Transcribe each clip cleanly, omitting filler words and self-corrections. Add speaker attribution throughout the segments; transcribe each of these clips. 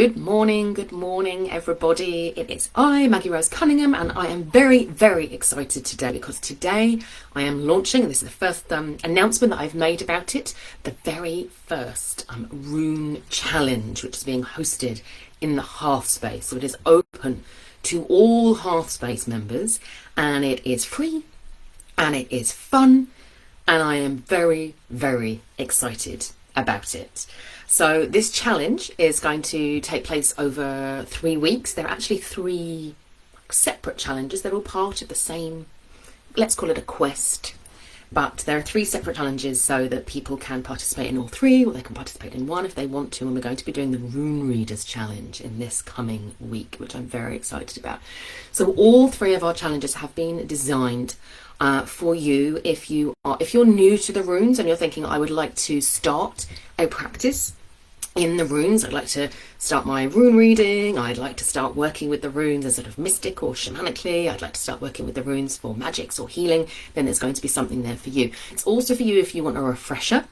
Speaker 1: Good morning everybody. It is I, Maggie Rose Cunningham, and I am very, very excited today because today I am launching, and this is the first announcement that I've made about it, the very first rune challenge, which is being hosted in the Hearthspace. So it is open to all Hearthspace members, and it is free, and it is fun, and I am very, very excited about it. So this challenge is going to take place over 3 weeks. There are actually 3 separate challenges. They're all part of the same, let's call it a quest. But there are 3 separate challenges so that people can participate in all 3, or they can participate in 1 if they want to. And we're going to be doing the Rune Readers Challenge in this coming week, which I'm very excited about. So all 3 of our challenges have been designed for you if you're new to the runes and you're thinking, I would like to start a practice in the runes. I'd like to start my rune reading. I'd like to start working with the runes as sort of mystic or shamanically. I'd like to start working with the runes for magics or healing. Then there's going to be something there for you. It's also for you if you want a refresher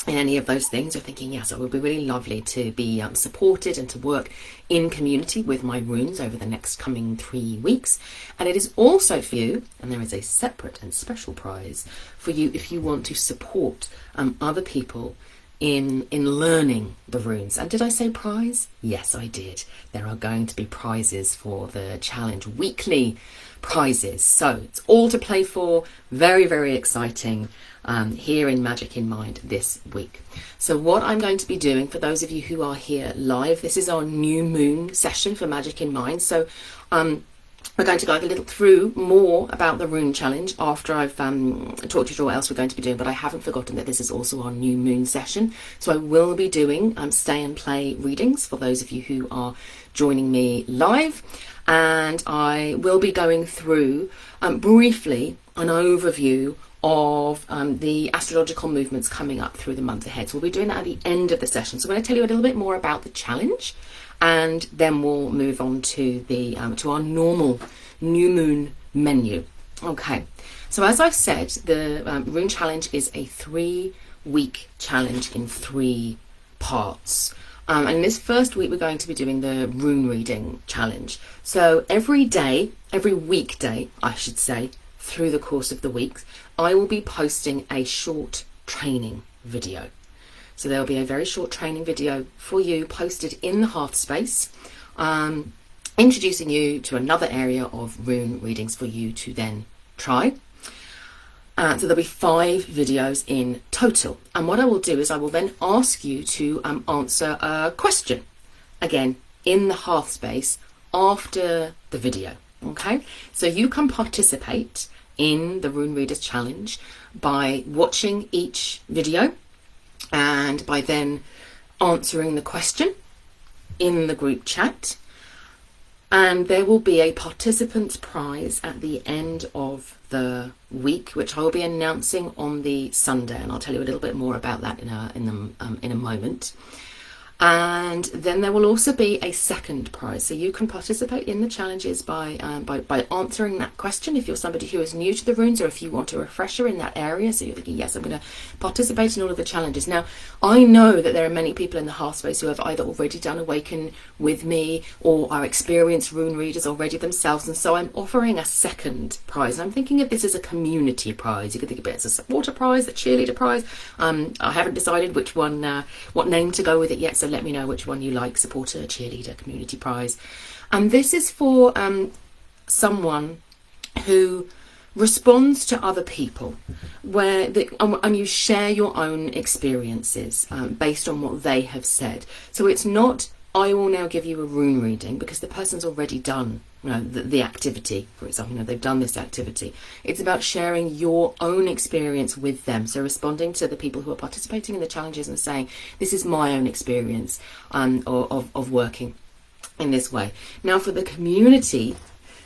Speaker 1: in any of those things. You're thinking, yes, it would be really lovely to be supported and to work in community with my runes over the next coming 3 weeks. And it is also for you, and there is a separate and special prize for you if you want to support other people in learning the runes. And did I say prize? Yes, I did. There are going to be prizes for the challenge, weekly prizes. So it's all to play for. Very, very exciting here in Magic in Mind this week. So what I'm going to be doing, for those of you who are here live, this is our new moon session for Magic in Mind. So we're going to go a little through more about the Rune Challenge after I've talked you through what else we're going to be doing, but I haven't forgotten that this is also our new moon session. So I will be doing stay and play readings for those of you who are joining me live, and I will be going through briefly an overview of the astrological movements coming up through the month ahead. So we'll be doing that at the end of the session. So I'm going to tell you a little bit more about the challenge, and then we'll move on to the to our normal new moon menu. Okay, so as I've said, the Rune Challenge is a 3-week challenge in 3 parts. And in this first week, we're going to be doing the Rune Reading Challenge. So every weekday, I should say, through the course of the week, I will be posting a short training video. So there'll be a very short training video for you posted in the Hearthspace, introducing you to another area of rune readings for you to then try. So there'll be 5 videos in total. And what I will do is I will then ask you to answer a question, again, in the Hearthspace after the video. Okay, so you can participate in the Rune Readers Challenge by watching each video and by then answering the question in the group chat, and there will be a participant's prize at the end of the week, which I will be announcing on the Sunday, and I'll tell you a little bit more about that in a moment. And then there will also be a second prize, so you can participate in the challenges by answering that question if you're somebody who is new to the runes, or if you want a refresher in that area. So you're thinking, yes, I'm going to participate in all of the challenges. Now, I know that there are many people in the Hearthspace who have either already done Awaken with me or are experienced rune readers already themselves, and so I'm offering a second prize. And I'm thinking of this as a community prize. You could think of it as a supporter prize, a cheerleader prize. I haven't decided which one, what name to go with it yet, so let me know which one you like: supporter, cheerleader, community prize. And this is for someone who responds to other people, where and you share your own experiences based on what they have said. So it's not, I will now give you a rune reading, because the person's already done, the activity, for example, they've done this activity. It's about sharing your own experience with them. So responding to the people who are participating in the challenges and saying, this is my own experience of working in this way. Now, for the community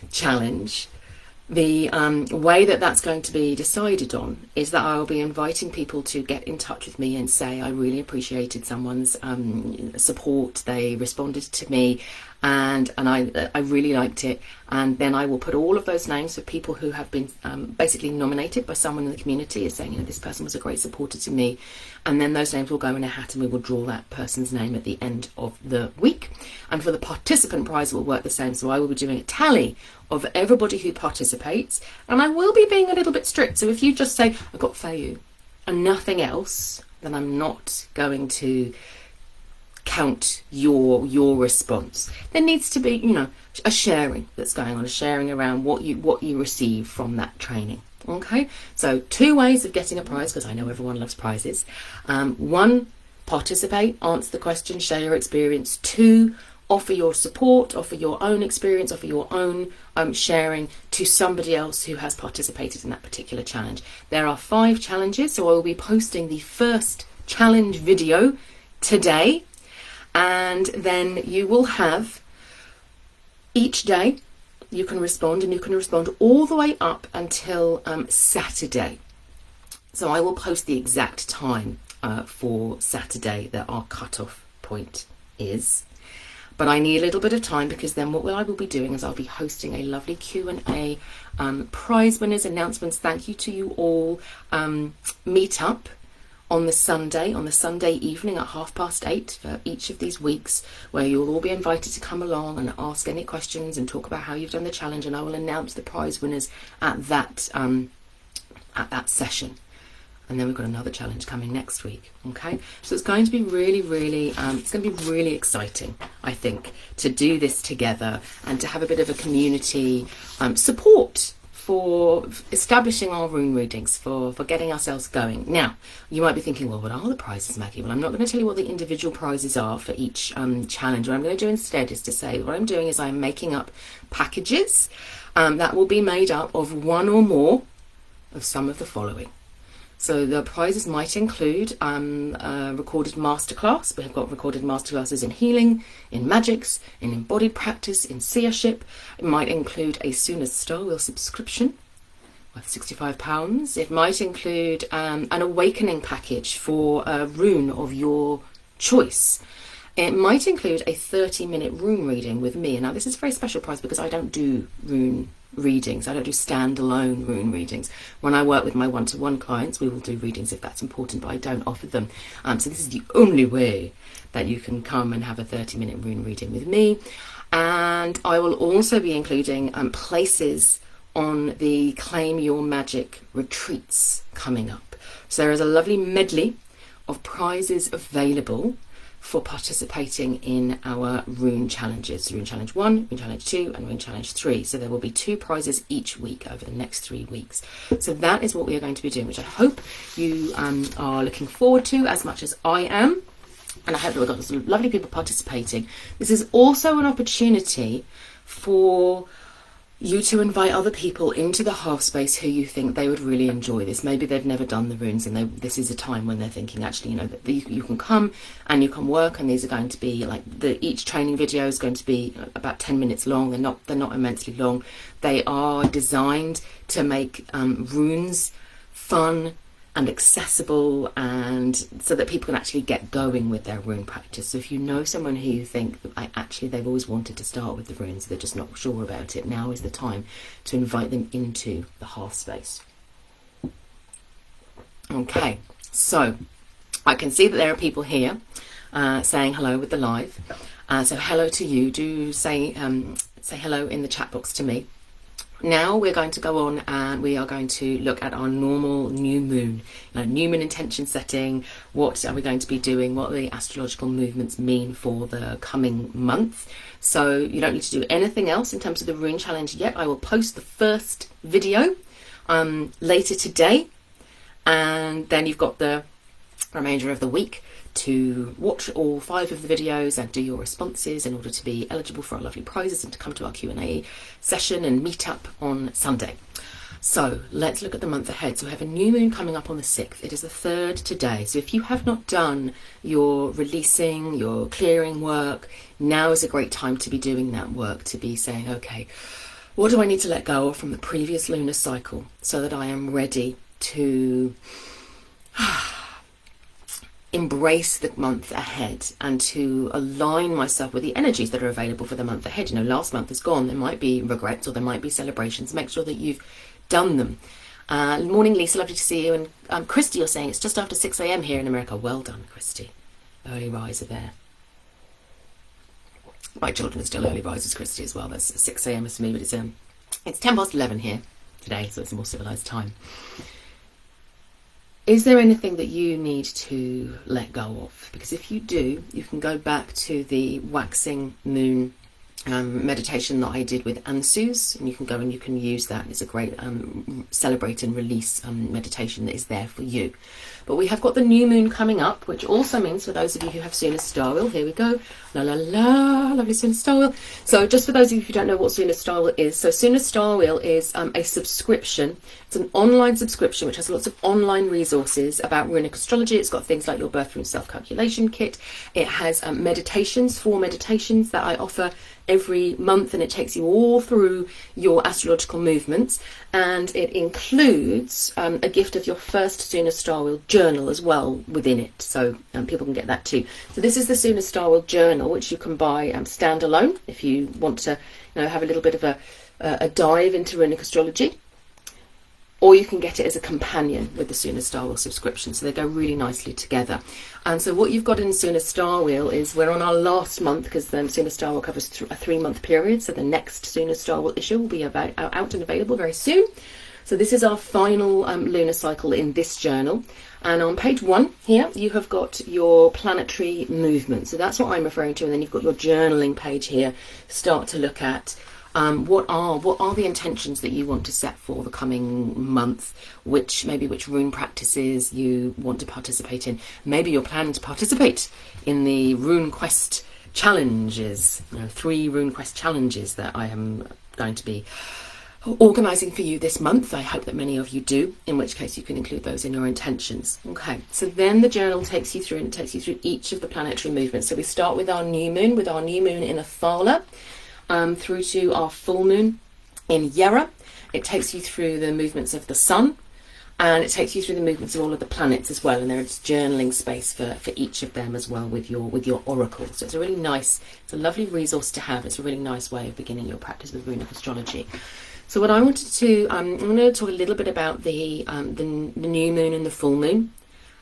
Speaker 1: challenge, the way that that's going to be decided on is that I'll be inviting people to get in touch with me and say, I really appreciated someone's support. They responded to me and I really liked it. And then I will put all of those names of people who have been basically nominated by someone in the community as saying, this person was a great supporter to me, and then those names will go in a hat and we will draw that person's name at the end of the week. And for the participant prize, it will work the same. So I will be doing a tally of everybody who participates, and I will be being a little bit strict. So if you just say I got Fayu and nothing else, then I'm not going to count your response. There needs to be, a sharing that's going on, a sharing around what you receive from that training. Okay, so 2 ways of getting a prize, because I know everyone loves prizes. 1, participate, answer the question, share your experience. 2, offer your support, offer your own experience, offer your own sharing to somebody else who has participated in that particular challenge. There are 5 challenges, so I will be posting the first challenge video today, and then you will have each day you can respond, and you can respond all the way up until Saturday. So I will post the exact time for Saturday that our cut-off point is. But I need a little bit of time, because then what I will be doing is I'll be hosting a lovely Q&A, prize winners, announcements, thank you to you all, meet up on the Sunday evening at 8:30 for each of these weeks, where you'll all be invited to come along and ask any questions and talk about how you've done the challenge, and I will announce the prize winners at that session. And then we've got another challenge coming next week. Okay, so it's going to be really, it's going to be really exciting, I think, to do this together and to have a bit of a community support for establishing our rune readings, for getting ourselves going. Now, you might be thinking, well, what are the prizes, Maggie? Well, I'm not going to tell you what the individual prizes are for each challenge. What I'm going to do instead is to say, what I'm doing is I'm making up packages that will be made up of 1 or more of some of the following. So the prizes might include a recorded masterclass. We have got recorded masterclasses in healing, in magics, in embodied practice, in seership. It might include a Sooner's Star Wheel subscription worth £65. It might include an awakening package for a rune of your choice. It might include a 30-minute rune reading with me. Now, this is a very special prize because I don't do rune readings. I don't do standalone rune readings. When I work with my one-to-one clients, we will do readings if that's important, but I don't offer them. So this is the only way that you can come and have a 30-minute rune reading with me. And I will also be including places on the Claim Your Magic retreats coming up. So there is a lovely medley of prizes available for participating in our rune challenges. Rune Challenge 1, Rune Challenge 2 and Rune Challenge 3. So there will be 2 prizes each week over the next 3 weeks. So that is what we are going to be doing, which I hope you are looking forward to as much as I am. And I hope that we've got some lovely people participating. This is also an opportunity for you to invite other people into the Hearthspace who you think they would really enjoy this. Maybe they've never done the runes, and this is a time when they're thinking, actually, that you can come and you can work, and these are going to be like each training video is going to be about 10 minutes long. They're not immensely long. They are designed to make runes fun and accessible, and so that people can actually get going with their rune practice. So if you know someone who you think they've always wanted to start with the runes, they're just not sure about it, now is the time to invite them into the Hearthspace. Okay, so I can see that there are people here saying hello with the live. So hello to you. Do say hello in the chat box to me. Now we're going to go on and we are going to look at our normal new moon. New moon intention setting. What are we going to be doing? What the astrological movements mean for the coming month? So you don't need to do anything else in terms of the rune challenge yet. I will post the first video later today, and then you've got the remainder of the week to watch all 5 of the videos and do your responses in order to be eligible for our lovely prizes and to come to our Q&A session and meet up on Sunday. So let's look at the month ahead. So we have a new moon coming up on the 6th. It is the 3rd today. So if you have not done your releasing, your clearing work, now is a great time to be doing that work, to be saying, okay, what do I need to let go of from the previous lunar cycle so that I am ready to embrace the month ahead and to align myself with the energies that are available for the month ahead. You know, last month is gone. There might be regrets or there might be celebrations. Make sure that you've done them. Morning, Lisa. Lovely to see you. And Christy, you're saying it's just after 6 a.m. here in America. Well done, Christy. Early riser there. My children are still early risers, Christy, as well. That's 6 a.m. for me, but it's 10 past 11 here today, so it's a more civilized time. Is there anything that you need to let go of? Because if you do, you can go back to the waxing moon meditation that I did with Ansu's, and you can go and you can use that. It's a great celebrate and release meditation that is there for you. But we have got the new moon coming up, which also means for those of you who have Suna Star Wheel, here we go, la la la, lovely Suna Star Wheel. So just for those of you who don't know what Suna Star Wheel is, so Suna Star Wheel is a subscription. It's an online subscription which has lots of online resources about runic astrology. It's got things like your birth rune self-calculation kit. It has meditations, 4 meditations that I offer every month, and it takes you all through your astrological movements, and it includes a gift of your first Suna Star Wheel journal as well within it, so people can get that too. So this is the Suna Star Wheel journal, which you can buy standalone if you want to, you know, have a little bit of a dive into runic astrology, or you can get it as a companion with the Suna Star Wheel subscription, so they go really nicely together. And so what you've got in Suna Star Wheel is we're on our last month, because Suna Star Wheel covers a 3-month period, so the next Suna Star Wheel issue will be out and available very soon. So this is our final lunar cycle in this journal. And on page 1 here, you have got your planetary movement. So that's what I'm referring to. And then you've got your journaling page here. Start to look at what are the intentions that you want to set for the coming month, which rune practices you want to participate in. Maybe you're planning to participate in the rune quest challenges, 3 rune quest challenges that I am going to be organising for you this month. I hope that many of you do, in which case you can include those in your intentions. Okay, so then the journal takes you through each of the planetary movements. So we start with our new moon, in Athala, through to our full moon in Yera. It takes you through the movements of the sun, and it takes you through the movements of all of the planets as well, and there is journaling space for each of them as well with your oracle. So it's a really nice, it's a lovely resource to have. It's a really nice way of beginning your practice with runic astrology. So what I wanted to, I'm going to talk a little bit about the new moon and the full moon,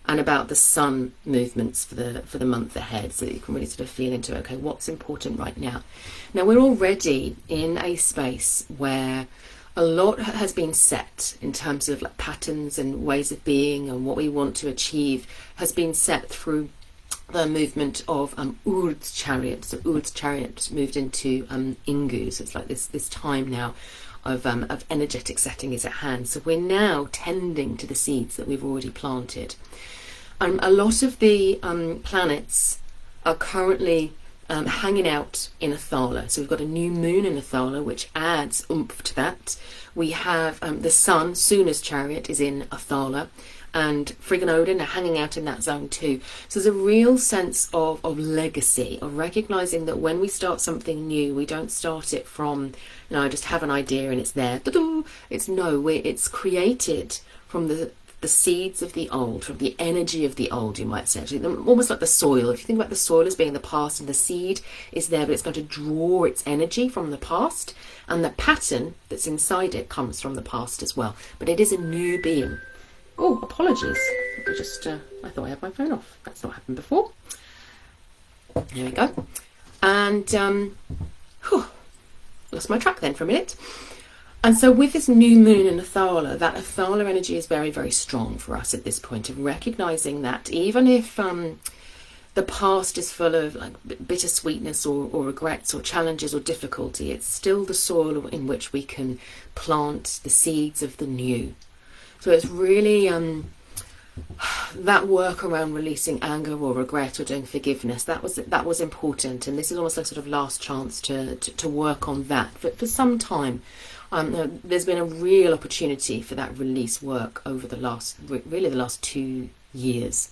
Speaker 1: and about the sun movements for the month ahead, so that you can really sort of feel into, okay, what's important right now. Now we're already in a space where a lot has been set in terms of like patterns and ways of being, and what we want to achieve has been set through the movement of Urd's chariot. So Urd's chariot moved into Ingu, so it's like this time now of energetic setting is at hand. So we're now tending to the seeds that we've already planted. A lot of the planets are currently hanging out in Athala. So we've got a new moon in Athala, which adds oomph to that. We have the sun, Suna's chariot, is in Athala, and Frigg and Odin are hanging out in that zone too. So there's a real sense of legacy, of recognising that when we start something new, we don't start it from, just have an idea and it's there. It's created from the seeds of the old, from the energy of the old, you might say. Actually, almost like the soil. If you think about the soil as being the past, and the seed is there, but it's going to draw its energy from the past, and the pattern that's inside it comes from the past as well. But it is a new being. Oh, apologies. I thought I had my phone off. That's not happened before. There we go. And lost my track then for a minute. And so with this new moon in Athala, that Athala energy is very, very strong for us at this point, of recognising that even if the past is full of like bittersweetness or regrets or challenges or difficulty, it's still the soil in which we can plant the seeds of the new. So it's really that work around releasing anger or regret or doing forgiveness, that was important, and this is almost like sort of last chance to work on that for some time. There's been a real opportunity for that release work over the last 2 years.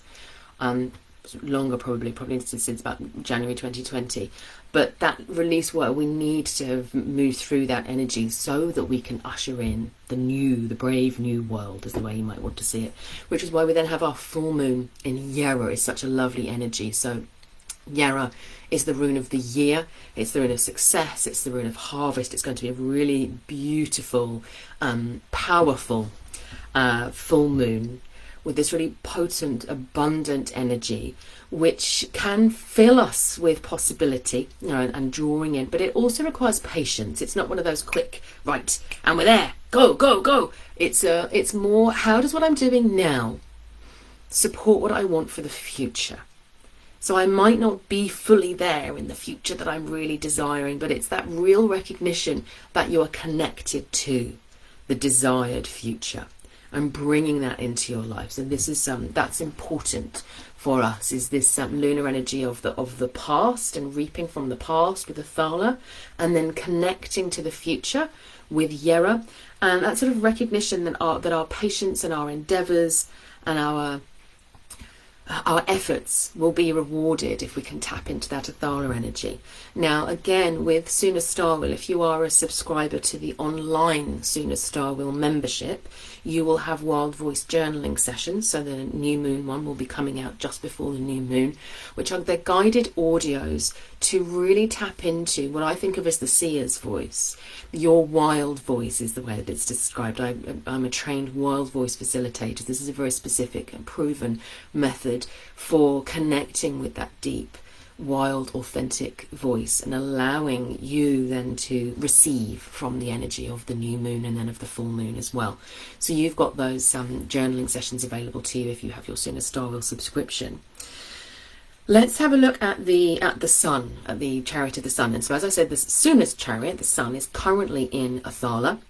Speaker 1: longer, probably since about January 2020. But that release work, we need to have moved through that energy so that we can usher in the brave new world, is the way you might want to see it. Which is why we then have our full moon in Yara. It's such a lovely energy. So Yara is the rune of the year. It's the rune of success. It's the rune of harvest. It's going to be a really beautiful, powerful full moon with this really potent, abundant energy, which can fill us with possibility, and drawing in. But it also requires patience. It's not one of those quick, right, and we're there, go, go, go. It's more, how does what I'm doing now support what I want for the future? So I might not be fully there in the future that I'm really desiring, but it's that real recognition that you're connected to the desired future and bringing that into your lives. And this is that's important for us, is this lunar energy of the past and reaping from the past with Athala, and then connecting to the future with Yera, and that sort of recognition that our patience and our endeavors and our efforts will be rewarded if we can tap into that Athala energy. Now, again, with Sooner Star Wheel, if you are a subscriber to the online Sooner Star Wheel membership, you will have Wild Voice journaling sessions. So the new moon one will be coming out just before the new moon, which are the guided audios to really tap into what I think of as the seer's voice. Your wild voice is the way that it's described. I'm a trained wild voice facilitator. This is a very specific and proven method for connecting with that deep, wild, authentic voice and allowing you then to receive from the energy of the new moon and then of the full moon as well. So you've got those journaling sessions available to you if you have your Sooner Star Wheel subscription. Let's have a look at the sun, at the chariot of the sun. And so, as I said, the Sooner's chariot, the sun, is currently in Athala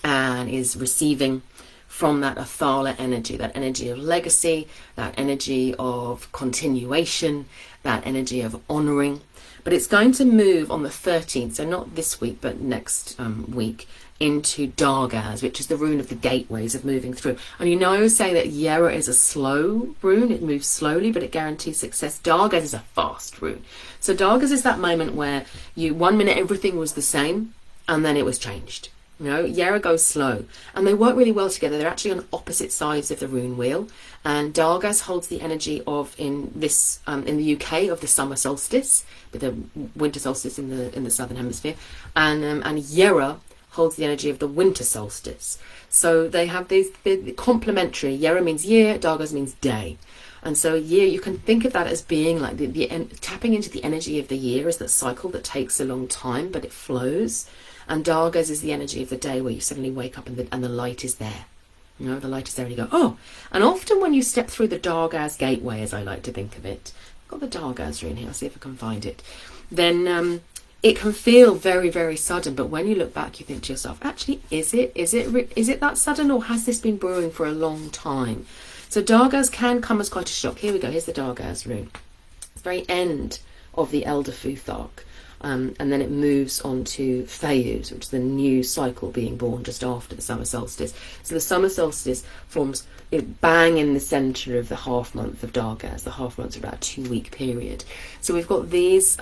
Speaker 1: and is receiving from that Athala energy, that energy of legacy, that energy of continuation, that energy of honouring. But it's going to move on the 13th, so not this week, but next week, into Dargaz, which is the rune of the gateways of moving through. And I always say that Yera is a slow rune, it moves slowly, but it guarantees success. Dargaz is a fast rune. So Dargaz is that moment where 1 minute everything was the same, and then it was changed. Yera goes slow, and they work really well together. They're actually on opposite sides of the rune wheel, and Dargaz holds the energy of, in the UK, of the summer solstice, with the winter solstice in the southern hemisphere, and Yera holds the energy of the winter solstice. So they have these complementary. Yera means year, Dargaz means day. And so a year, you can think of that as being like tapping into the energy of the year as that cycle that takes a long time, but it flows. And Dargaz is the energy of the day where you suddenly wake up and the light is there. The light is there and you go, oh. And often when you step through the Dargaz gateway, as I like to think of it, I've got the Dargaz rune here, I'll see if I can find it, then it can feel very, very sudden. But when you look back, you think to yourself, actually, is it that sudden, or has this been brewing for a long time? So Dargaz can come as quite a shock. Here we go, here's the Dargaz rune. It's the very end of the Elder Futhark. And then it moves on to Fayuz, which is the new cycle being born just after the summer solstice. So the summer solstice forms bang in the centre of the half month of Dargaz. The half month's about a 2-week period. So we've got these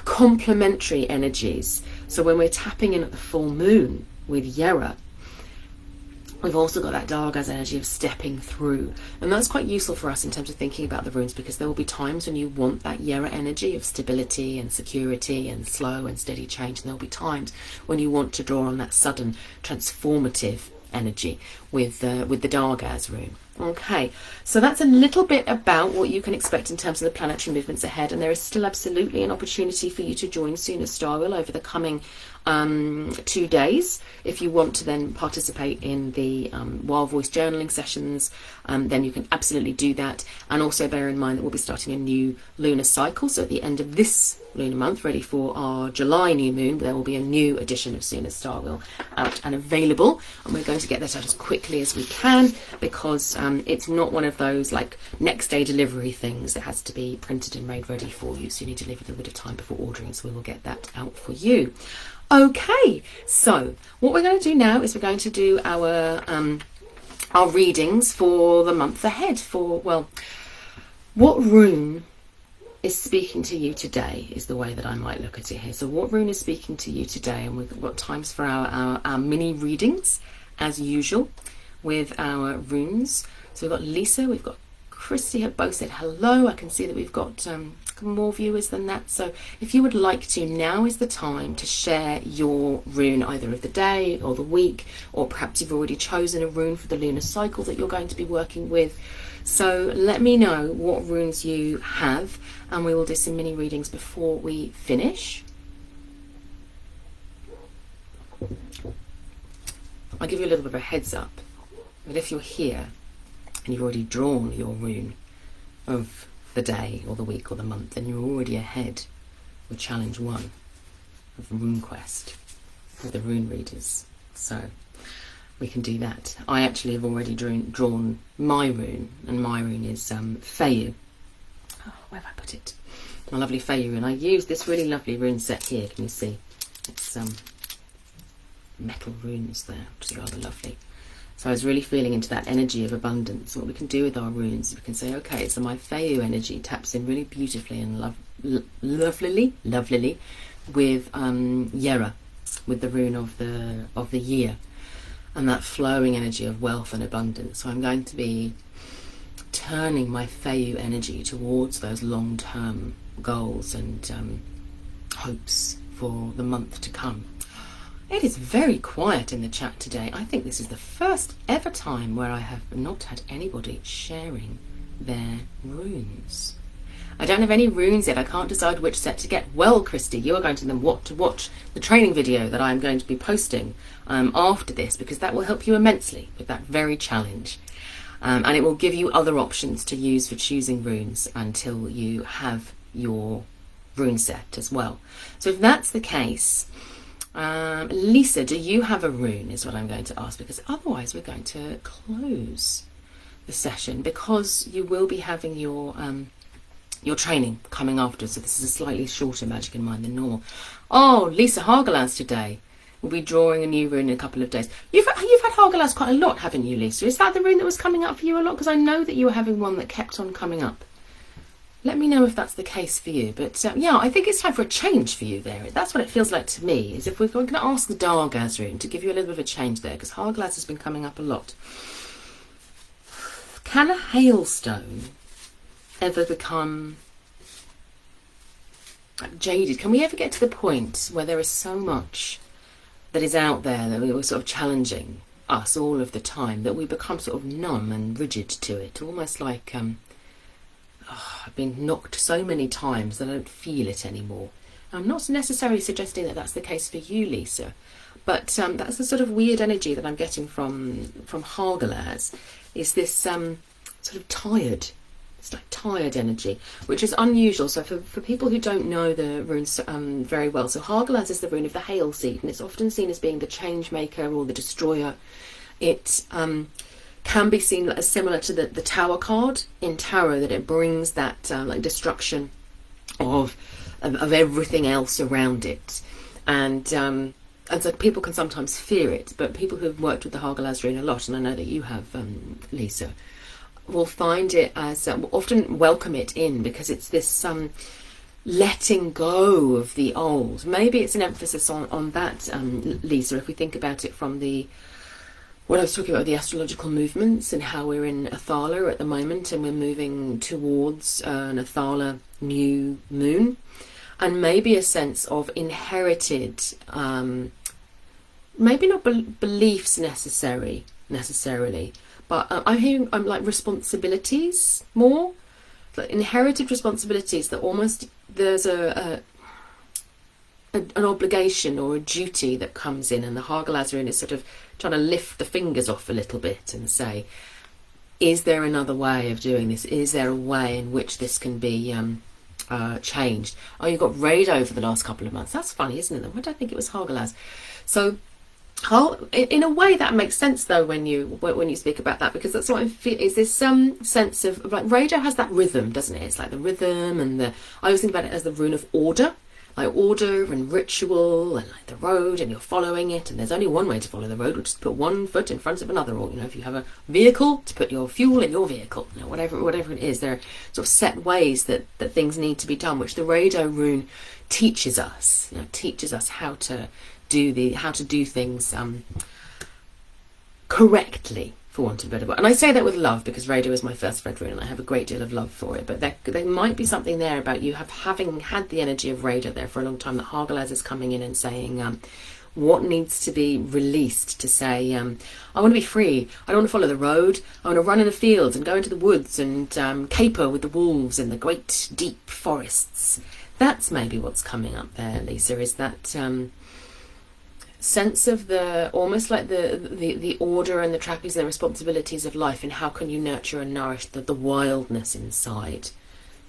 Speaker 1: complementary energies. So when we're tapping in at the full moon with Yera, we've also got that Dargaz energy of stepping through. And that's quite useful for us in terms of thinking about the runes, because there will be times when you want that Yera energy of stability and security and slow and steady change. And there will be times when you want to draw on that sudden transformative energy with the Dargaz rune. Okay, so that's a little bit about what you can expect in terms of the planetary movements ahead, and there is still absolutely an opportunity for you to join Sooner Star Wheel over the coming 2 days. If you want to then participate in the Wild Voice journaling sessions, then you can absolutely do that. And also bear in mind that we'll be starting a new lunar cycle, so at the end of this lunar month, ready for our July new moon, there will be a new edition of Sooner Star Wheel out and available, and we're going to get that out as quickly as we can, because it's not one of those like next day delivery things that has to be printed and made ready for you, so you need to leave a little bit of time before ordering, so we will get that out for you. Okay, so what we're going to do now is we're going to do our readings for the month ahead, for, well, What rune is speaking to you today is the way that I might look at it here. So what rune is speaking to you today? And we've got times for our mini readings, as usual, with our runes. So we've got Lisa, we've got Christy have both said hello. I can see that we've got more viewers than that. So if you would like to, now is the time to share your rune, either of the day or the week, or perhaps you've already chosen a rune for the lunar cycle that you're going to be working with. So let me know what runes you have, and we will do some mini readings before we finish. I'll give you a little bit of a heads up, but if you're here and you've already drawn your rune of the day or the week or the month, then you're already ahead with challenge 1 of the rune quest with the rune readers. So we can do that. I actually have already drawn my rune, and my rune is Feyu. Oh, where have I put it? My lovely Feyu rune. I used this really lovely rune set here. Can you see? It's metal runes there, which is rather lovely. So I was really feeling into that energy of abundance. What we can do with our runes, we can say, okay, so my Feyu energy taps in really beautifully and lovelily with Yera, with the rune of the year, and that flowing energy of wealth and abundance. So I'm going to be turning my Feyu energy towards those long-term goals and hopes for the month to come. It is very quiet in the chat today. I think this is the first ever time where I have not had anybody sharing their runes. I don't have any runes yet. I can't decide which set to get. Well, Christy, you are going to then watch the training video that I'm going to be posting after this, because that will help you immensely with that very challenge. And it will give you other options to use for choosing runes until you have your rune set as well. So if that's the case, Lisa, do you have a rune is what I'm going to ask, because otherwise we're going to close the session, because you will be having your training coming after. So this is a slightly shorter Magic in Mind than normal. Oh, Lisa, Hagalaz today. We'll be drawing a new rune in a couple of days. You've had Hagalaz quite a lot, haven't you, Lisa? Is that the rune that was coming up for you a lot? Because I know that you were having one that kept on coming up. Let me know if that's the case for you. But yeah, I think it's time for a change for you there. That's what it feels like to me, is if we're going to ask the Dargaz rune to give you a little bit of a change there, because Hagalaz has been coming up a lot. Can a hailstone ever become jaded? Can we ever get to the point where there is so much that is out there that we're sort of challenging us all of the time that we become sort of numb and rigid to it, almost like I've been knocked so many times that I don't feel it anymore. I'm not necessarily suggesting that that's the case for you, Lisa, but that's the sort of weird energy that I'm getting from Hagalaz, is this sort of tired. It's like tired energy, which is unusual. So for people who don't know the runes very well, so Hagalaz is the rune of the hail seed, and it's often seen as being the change maker or the destroyer. It can be seen as similar to the Tower card in Tarot, that it brings that like destruction of everything else around it, and so people can sometimes fear it. But people who have worked with the Hagalaz rune a lot, and I know that you have, Lisa, will find it as often welcome it in, because it's this letting go of the old. Maybe it's an emphasis on that, Lisa, if we think about it from what I was talking about, the astrological movements, and how we're in Athala at the moment, and we're moving towards an Athala new moon, and maybe a sense of inherited, maybe not beliefs necessarily, but I'm like responsibilities more, like inherited responsibilities, that almost there's an obligation or a duty that comes in, and the Hagalaz rune is sort of trying to lift the fingers off a little bit and say, is there another way of doing this? Is there a way in which this can be changed? Oh, you've got Rado for the last couple of months. That's funny, isn't it? Why don't I think it was Hagalaz? So in a way that makes sense though when you speak about that, because that's what I feel is this sense of, like, Rado has that rhythm, doesn't it? It's like the rhythm, and I always think about it as the rune of order like order and ritual and like the road, and you're following it, and there's only one way to follow the road, which is to put one foot in front of another, or if you have a vehicle, to put your fuel in your vehicle, whatever it is. There are sort of set ways that things need to be done, which the Rado rune teaches us. Teaches us how to do things correctly, for want of a better word. And I say that with love, because Rado is my first red rune and I have a great deal of love for it. But there might be something there about you having had the energy of Rado there for a long time, that Hagalaz is coming in and saying what needs to be released, to say, I want to be free. I don't want to follow the road. I want to run in the fields and go into the woods and caper with the wolves in the great deep forests. That's maybe what's coming up there, Lisa, is that sense of almost like the order and the trappings and the responsibilities of life, and how can you nurture and nourish the wildness inside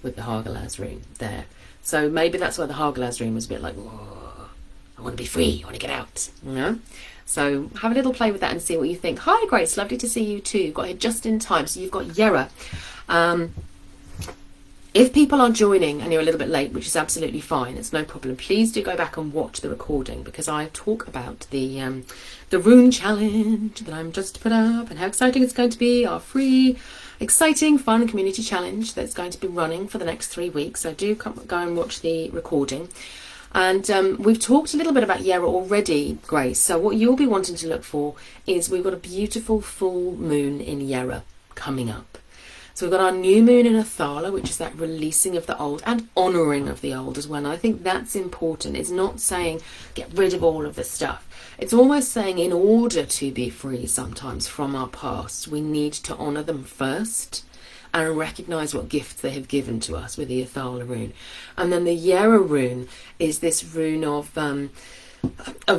Speaker 1: with the Hagalaz rune there. So maybe that's why the Hagalaz rune was a bit like, whoa, I want to be free, I want to get out. So have a little play with that and see what you think. Hi Grace, lovely to see you too. You've got here just in time. So you've got Yera. If people are joining and you're a little bit late, which is absolutely fine, it's no problem, please do go back and watch the recording, because I talk about the rune challenge that I'm just put up, and how exciting it's going to be, our free, exciting, fun community challenge that's going to be running for the next 3 weeks. So do go and watch the recording. And we've talked a little bit about Yera already, Grace. So what you'll be wanting to look for is we've got a beautiful full moon in Yera coming up. So we've got our new moon in Athala, which is that releasing of the old and honouring of the old as well. And I think that's important. It's not saying get rid of all of the stuff. It's almost saying in order to be free sometimes from our past, we need to honour them first and recognise what gifts they have given to us with the Athala rune. And then the Yera rune is this rune of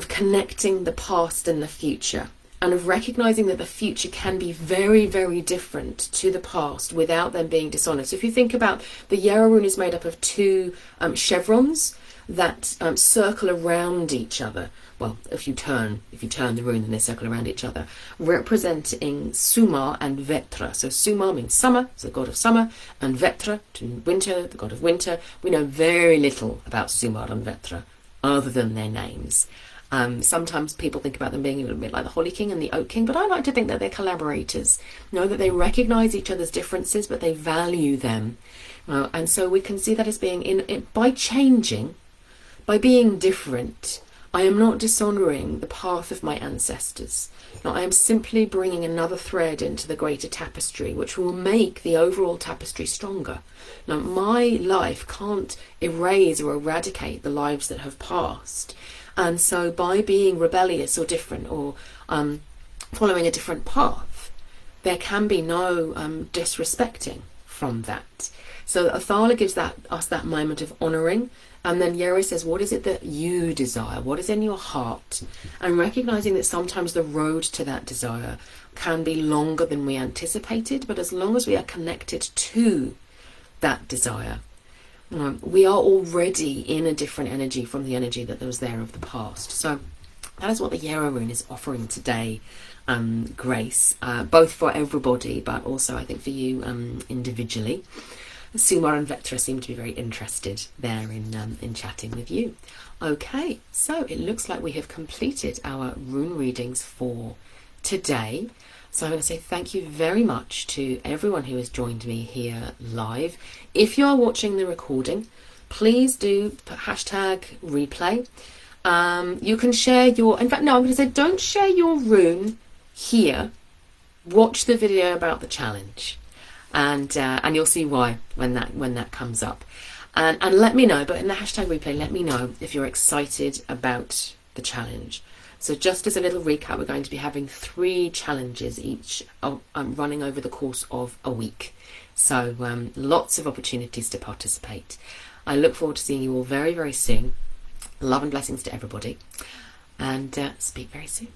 Speaker 1: connecting the past and the future, and of recognising that the future can be very, very different to the past without them being dishonoured. So if you think about, the Yera rune is made up of two chevrons that circle around each other. Well, if you turn the rune, then they circle around each other, representing Sumar and Vetra. So Sumar means summer, so the god of summer, and Vetra, winter, the god of winter. We know very little about Sumar and Vetra other than their names. Sometimes people think about them being a little bit like the Holly King and the Oak King, but I like to think that they're collaborators. That they recognise each other's differences, but they value them. And so we can see that as being, by changing, by being different, I am not dishonouring the path of my ancestors. No, I am simply bringing another thread into the greater tapestry, which will make the overall tapestry stronger. Now, my life can't erase or eradicate the lives that have passed. And so by being rebellious or different, or following a different path, there can be no disrespecting from that. So Athala gives us that moment of honouring. And then Yera says, what is it that you desire? What is in your heart? And recognising that sometimes the road to that desire can be longer than we anticipated. But as long as we are connected to that desire, we are already in a different energy from the energy that was there of the past. So that is what the Yera rune is offering today, Grace, both for everybody, but also I think for you individually. Sumar and Vetra seem to be very interested there in chatting with you. Okay, so it looks like we have completed our rune readings for today. So I'm going to say thank you very much to everyone who has joined me here live. If you are watching the recording, please do put hashtag replay. You can share in fact, no, I'm going to say don't share your rune here. Watch the video about the challenge. And you'll see why when that comes up, and let me know. But in the hashtag replay, let me know if you're excited about the challenge. So just as a little recap, we're going to be having 3 challenges each, running over the course of a week. So lots of opportunities to participate. I look forward to seeing you all very, very soon. Love and blessings to everybody, and speak very soon.